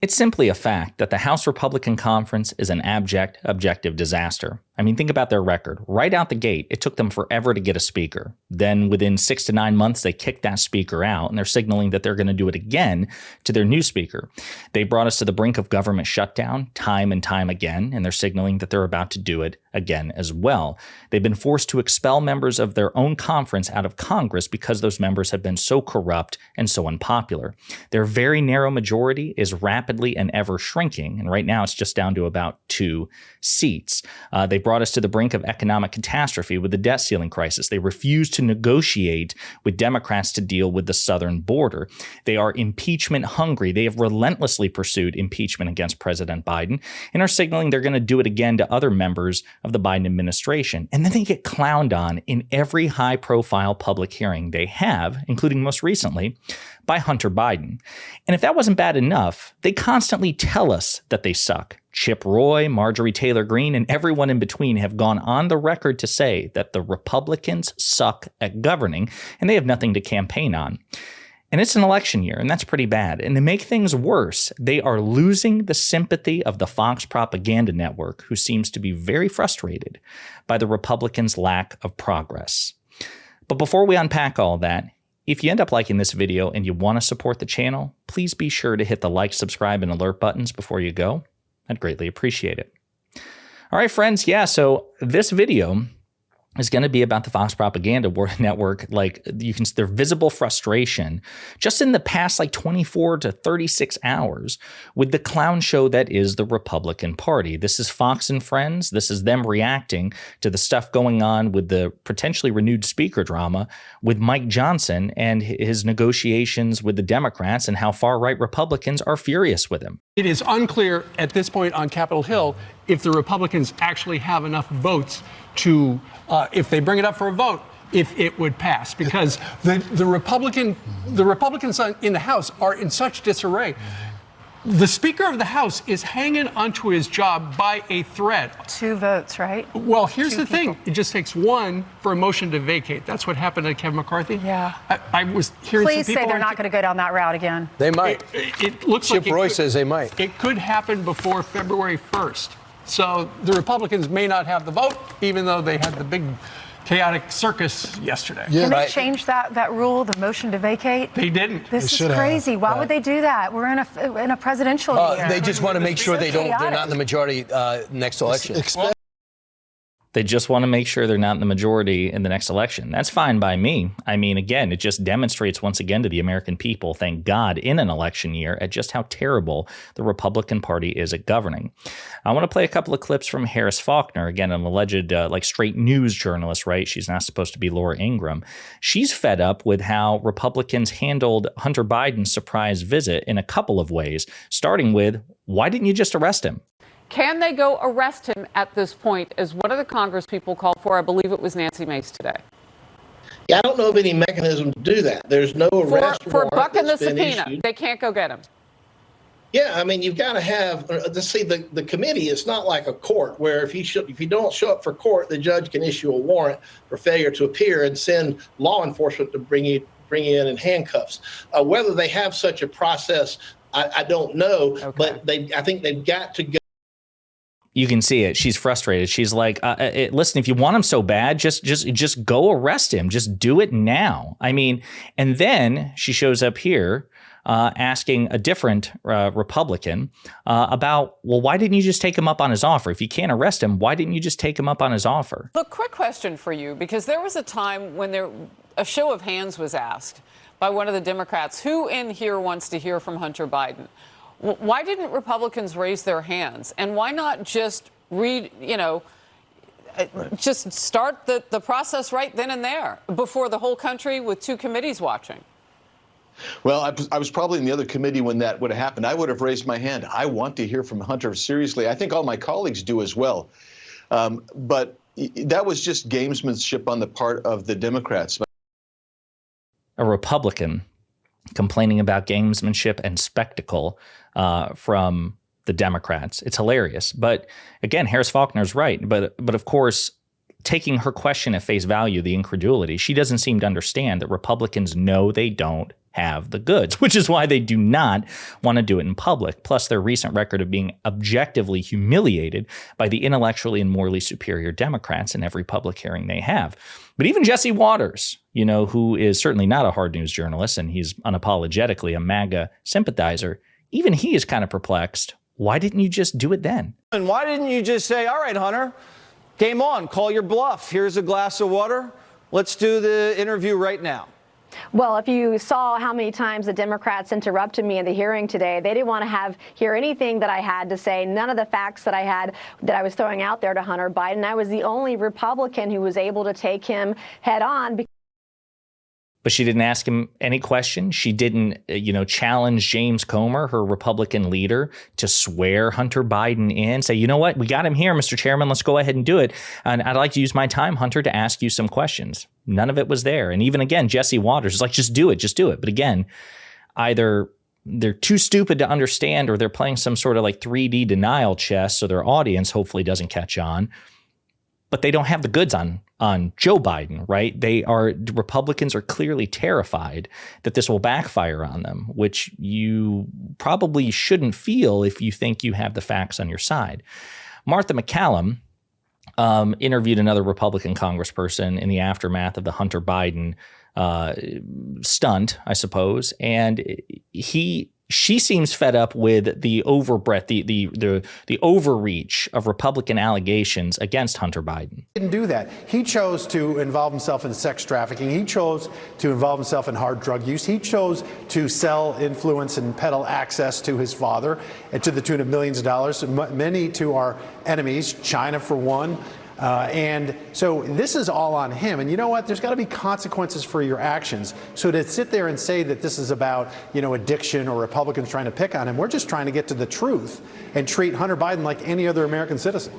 It's simply a fact that the House Republican Conference is an abject, objective disaster. I mean, think about their record. Right out the gate, it took them forever to get a speaker. Then within 6 to 9 months, they kicked that speaker out, and they're signaling that they're going to do it again to their new speaker. They brought us to the brink of government shutdown time and time again, and they're signaling that they're about to do it again as well. They've been forced to expel members of their own conference out of Congress because those members have been so corrupt and so unpopular. Their very narrow majority is rapidly and ever shrinking, and right now it's just down to about 2 seats. They brought us to the brink of economic catastrophe with the debt ceiling crisis. They refused to negotiate with Democrats to deal with the southern border. They are impeachment hungry. They have relentlessly pursued impeachment against President Biden and are signaling they're going to do it again to other members of the Biden administration. And then they get clowned on in every high-profile public hearing they have, including most recently by Hunter Biden. And if that wasn't bad enough, they constantly tell us that they suck. Chip Roy, Marjorie Taylor Greene, and everyone in between have gone on the record to say that the Republicans suck at governing and they have nothing to campaign on. And it's an election year, and that's pretty bad. And to make things worse, they are losing the sympathy of the Fox propaganda network, who seems to be very frustrated by the Republicans' lack of progress. But before we unpack all that, if you end up liking this video and you want to support the channel, please be sure to hit the like, subscribe, and alert buttons before you go. I'd greatly appreciate it. All right, friends. Yeah, so this video is going to be about the Fox propaganda network. Like, you can, their visible frustration just in the past 24 to 36 hours with the clown show that is the Republican Party. This is Fox and Friends. This is them reacting to the stuff going on with the potentially renewed speaker drama with Mike Johnson and his negotiations with the Democrats and how far-right Republicans are furious with him. It is unclear at this point on Capitol Hill if the Republicans actually have enough votes to, if they bring it up for a vote, if it would pass, because the Republicans in the House are in such disarray. The Speaker of the House is hanging onto his job by a thread. 2 votes, right? Well, here's the thing. It just takes 1 for a motion to vacate. That's what happened to Kevin McCarthy. Yeah. I was hearing Please some people say they're not going to go down that route again. They might. It looks Chip like Roy says they might. It could happen before February 1st. So the Republicans may not have the vote, even though they had the big chaotic circus yesterday. Yeah, Can they change that rule, the motion to vacate? They didn't. This is crazy. Why would they do that? We're in a presidential year. They just want to make sure they're not in the majority next election. They just want to make sure they're not in the majority in the next election. That's fine by me. I mean, again, it just demonstrates once again to the American people, thank God, in an election year, at just how terrible the Republican Party is at governing. I want to play a couple of clips from Harris Faulkner, again, an alleged straight news journalist, right? She's not supposed to be Laura Ingraham. She's fed up with how Republicans handled Hunter Biden's surprise visit in a couple of ways, starting with, why didn't you just arrest him? Can they go arrest him at this point, as one of the Congress people called for? I believe it was Nancy Mace today. Yeah, I don't know of any mechanism to do that. There's no arrest for warrant bucking the that's been subpoena. issued. They can't go get him. Yeah, I mean, you've got to have see the committee. It's not like a court where if you don't show up for court, the judge can issue a warrant for failure to appear and send law enforcement to bring you in handcuffs. Whether they have such a process, I don't know. Okay. But I think they've got to go. You can see it. She's frustrated. She's like, listen, if you want him so bad, just go arrest him. Just do it now. I mean, and then she shows up here asking a different Republican about, well, why didn't you just take him up on his offer? If you can't arrest him, why didn't you just take him up on his offer? Look, quick question for you, because there was a time when a show of hands was asked by one of the Democrats, who in here wants to hear from Hunter Biden? Why didn't Republicans raise their hands? And why not just just start the process right then and there before the whole country with 2 committees watching? Well, I was probably in the other committee when that would have happened. I would have raised my hand. I want to hear from Hunter seriously. I think all my colleagues do as well. But that was just gamesmanship on the part of the Democrats. A Republican complaining about gamesmanship and spectacle from the Democrats. It's hilarious. But again, Harris Faulkner's right. But of course, taking her question at face value, the incredulity, she doesn't seem to understand that Republicans know they don't have the goods, which is why they do not want to do it in public. Plus their recent record of being objectively humiliated by the intellectually and morally superior Democrats in every public hearing they have. But even Jesse Waters, who is certainly not a hard news journalist, and he's unapologetically a MAGA sympathizer, even he is kind of perplexed. Why didn't you just do it then? And why didn't you just say, all right, Hunter, game on, call your bluff. Here's a glass of water. Let's do the interview right now. Well, if you saw how many times the Democrats interrupted me in the hearing today, they didn't want to hear anything that I had to say, none of the facts that I was throwing out there to Hunter Biden. I was the only Republican who was able to take him head on. But she didn't ask him any questions. She didn't, challenge James Comer, her Republican leader, to swear Hunter Biden in, say, you know what, we got him here, Mr. Chairman, let's go ahead and do it. And I'd like to use my time, Hunter, to ask you some questions. None of it was there. And even again, Jesse Waters is like, just do it. But again, either they're too stupid to understand or they're playing some sort of like 3D denial chess, so their audience hopefully doesn't catch on. But they don't have the goods on Joe Biden, right? Republicans are clearly terrified that this will backfire on them, which you probably shouldn't feel if you think you have the facts on your side. Martha McCallum interviewed another Republican congressperson in the aftermath of the Hunter Biden stunt, I suppose, and she seems fed up with the overbreadth, the overreach of Republican allegations against Hunter Biden. He didn't do that. He chose to involve himself in sex trafficking. He chose to involve himself in hard drug use. He chose to sell influence and peddle access to his father to the tune of millions of dollars, many to our enemies, China for one. And so this is all on him. And you know what? There's got to be consequences for your actions. So to sit there and say that this is about, addiction or Republicans trying to pick on him, we're just trying to get to the truth and treat Hunter Biden like any other American citizen.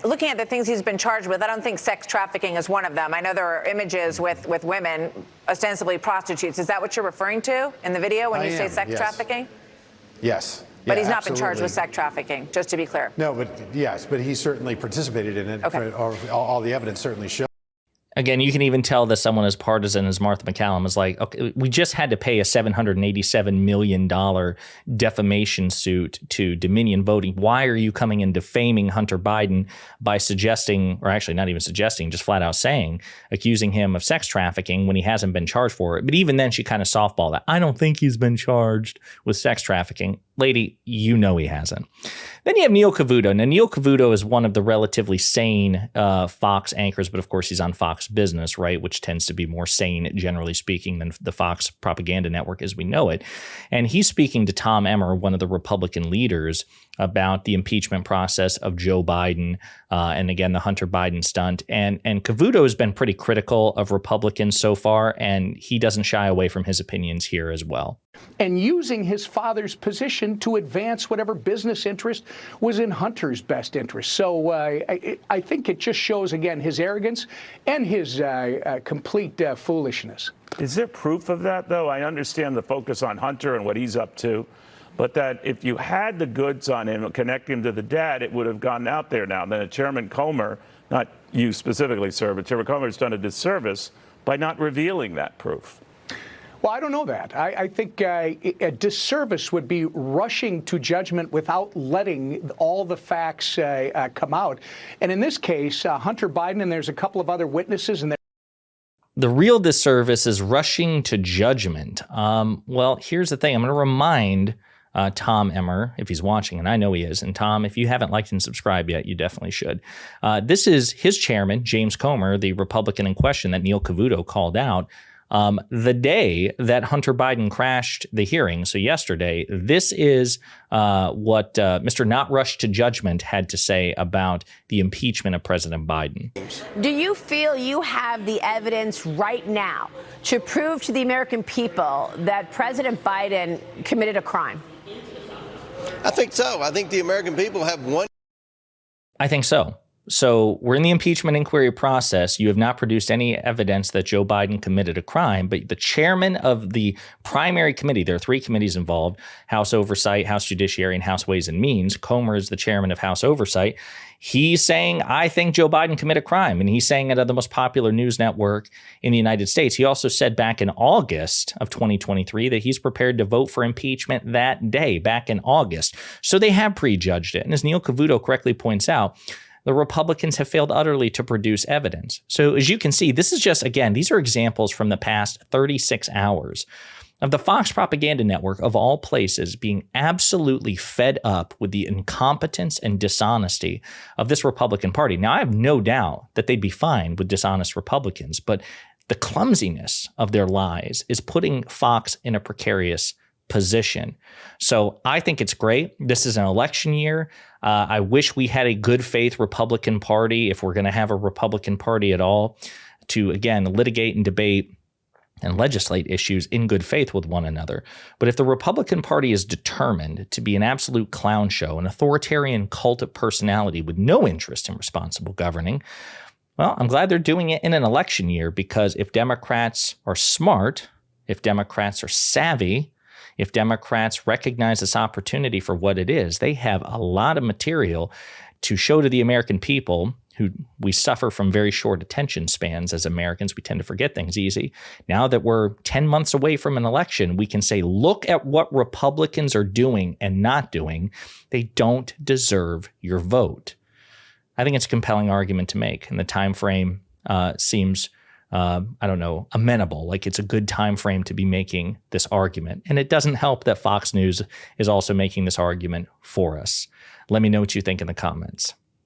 Looking at the things he's been charged with, I don't think sex trafficking is one of them. I know there are images with women, ostensibly prostitutes. Is that what you're referring to in the video when you say sex trafficking? Yes. But he's not been charged with sex trafficking, just to be clear. No, but he certainly participated in it. Okay. All the evidence certainly shows. Again, you can even tell that someone as partisan as Martha McCallum is like, okay, we just had to pay a $787 million defamation suit to Dominion Voting. Why are you coming and defaming Hunter Biden by suggesting, or actually not even suggesting, just flat out saying, accusing him of sex trafficking when he hasn't been charged for it? But even then, she kind of softballed that. I don't think he's been charged with sex trafficking. Lady, he hasn't. Then you have Neil Cavuto. Now, Neil Cavuto is one of the relatively sane Fox anchors, but of course he's on Fox Business, right, which tends to be more sane, generally speaking, than the Fox propaganda network as we know it. And he's speaking to Tom Emmer, one of the Republican leaders, about the impeachment process of Joe Biden and, again, the Hunter Biden stunt. And Cavuto has been pretty critical of Republicans so far, and he doesn't shy away from his opinions here as well. And using his father's position to advance whatever business interest was in Hunter's best interest. So I think it just shows, again, his arrogance and his complete foolishness. Is there proof of that, though? I understand the focus on Hunter and what he's up to, but that if you had the goods on him, connect him to the dad, it would have gone out there now. Then Chairman Comer, not you specifically, sir, but Chairman Comer has done a disservice by not revealing that proof. Well, I don't know that. I think a disservice would be rushing to judgment without letting all the facts come out. And in this case, Hunter Biden, and there's a couple of other witnesses, and the real disservice is rushing to judgment. Well, here's the thing. I'm going to remind Tom Emmer, if he's watching, and I know he is. And Tom, if you haven't liked and subscribed yet, you definitely should. This is his chairman, James Comer, the Republican in question that Neil Cavuto called out. The day that Hunter Biden crashed the hearing, so yesterday, this is what Mr. Not Rushed to Judgment had to say about the impeachment of President Biden. Do you feel you have the evidence right now to prove to the American people that President Biden committed a crime? I think so. I think the American people have one. I think so. So we're in the impeachment inquiry process. You have not produced any evidence that Joe Biden committed a crime, but the chairman of the primary committee, there are 3 committees involved, House Oversight, House Judiciary, and House Ways and Means. Comer is the chairman of House Oversight. He's saying, I think Joe Biden committed a crime. And he's saying it at the most popular news network in the United States. He also said back in August of 2023 that he's prepared to vote for impeachment that day, back in August. So they have prejudged it. And as Neil Cavuto correctly points out, the Republicans have failed utterly to produce evidence. So as you can see, this is just, again, these are examples from the past 36 hours of the Fox propaganda network, of all places, being absolutely fed up with the incompetence and dishonesty of this Republican Party. Now, I have no doubt that they'd be fine with dishonest Republicans, but the clumsiness of their lies is putting Fox in a precarious position. So I think it's great. This is an election year. I wish we had a good faith Republican Party, if we're going to have a Republican Party at all, to, again, litigate and debate and legislate issues in good faith with one another. But if the Republican Party is determined to be an absolute clown show, an authoritarian cult of personality with no interest in responsible governing, well, I'm glad they're doing it in an election year, because if Democrats are smart, if Democrats are savvy, if Democrats recognize this opportunity for what it is, they have a lot of material to show to the American people, who we suffer from very short attention spans as Americans. We tend to forget things easy. Now that we're 10 months away from an election, we can say, look at what Republicans are doing and not doing. They don't deserve your vote. I think it's a compelling argument to make, and the time frame seems amenable. Like, it's a good time frame to be making this argument. And it doesn't help that Fox News is also making this argument for us. Let me know what you think in the comments.